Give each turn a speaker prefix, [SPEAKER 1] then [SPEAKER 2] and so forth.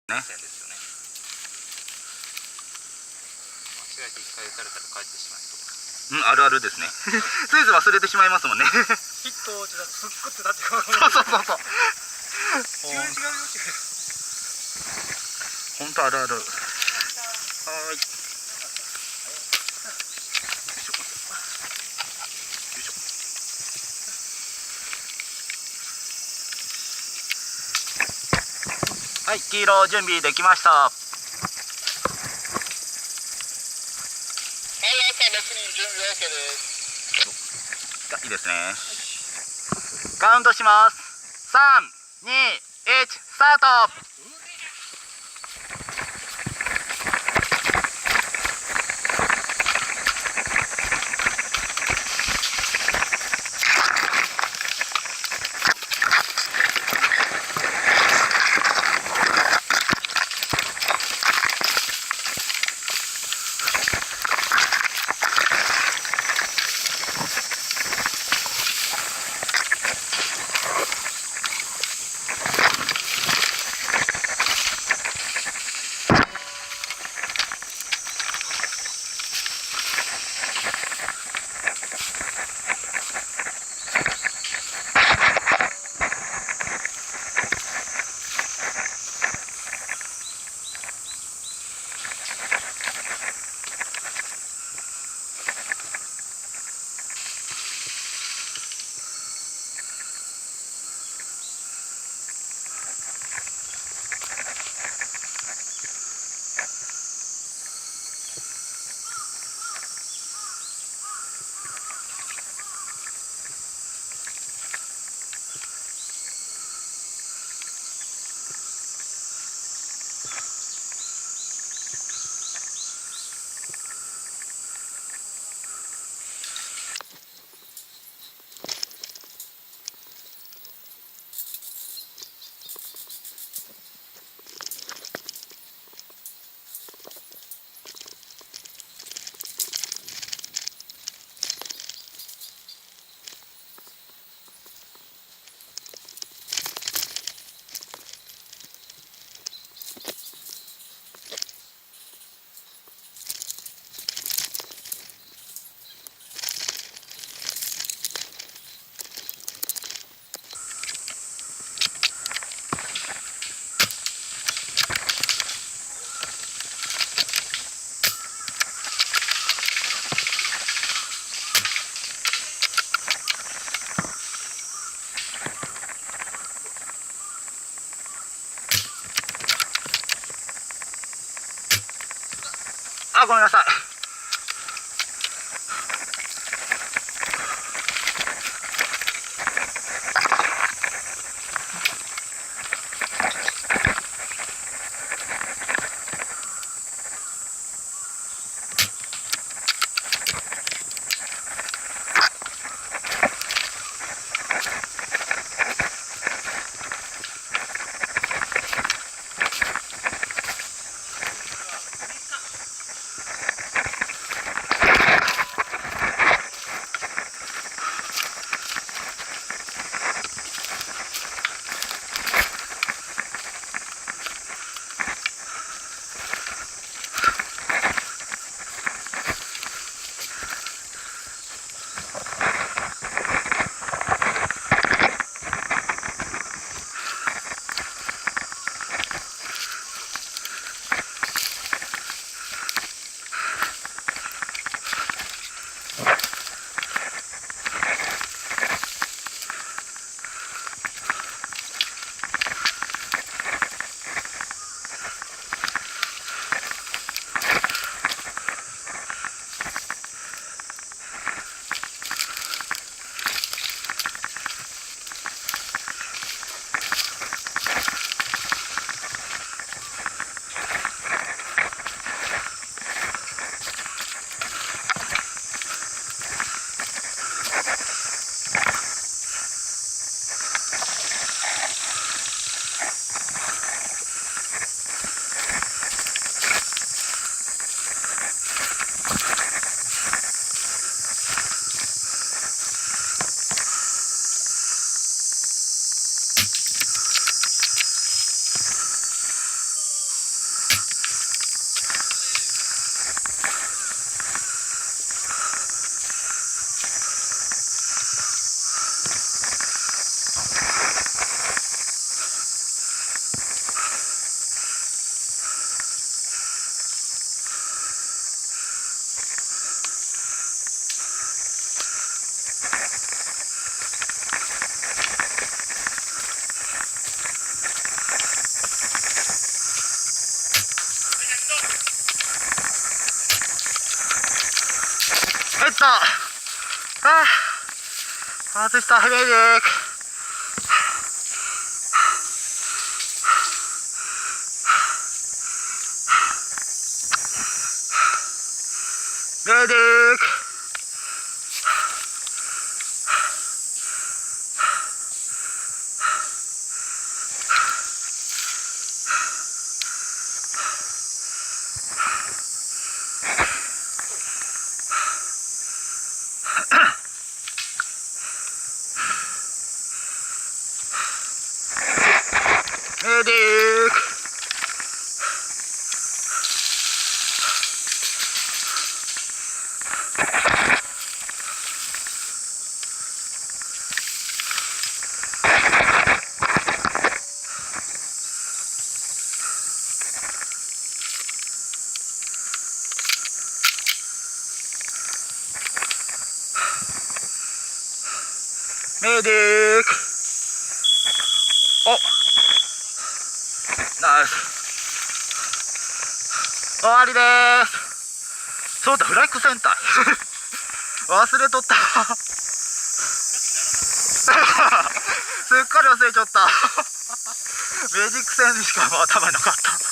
[SPEAKER 1] ね。
[SPEAKER 2] 線ですよね。間違えて一回打たれたら帰ってしまうとか。
[SPEAKER 1] あるあるですね。ついつい忘れてしまいますもんね。
[SPEAKER 2] ヒットをちょっとすっくってなってこ
[SPEAKER 1] そうそうそうそう。
[SPEAKER 2] 急に違うよ。
[SPEAKER 1] 本当あるある。はーい。はい、黄色準備できました。はい、
[SPEAKER 3] 朝6人準備 OK です。
[SPEAKER 1] いいですね。カウントします。3、2、1、スタート。ごめんなさい。った。外したメディック。メディック。メディック。メディック。お、ナイス。終わりです。そうだ、フライク戦隊忘れとったすっかり忘れちゃったメジック戦しかもう頭になかった。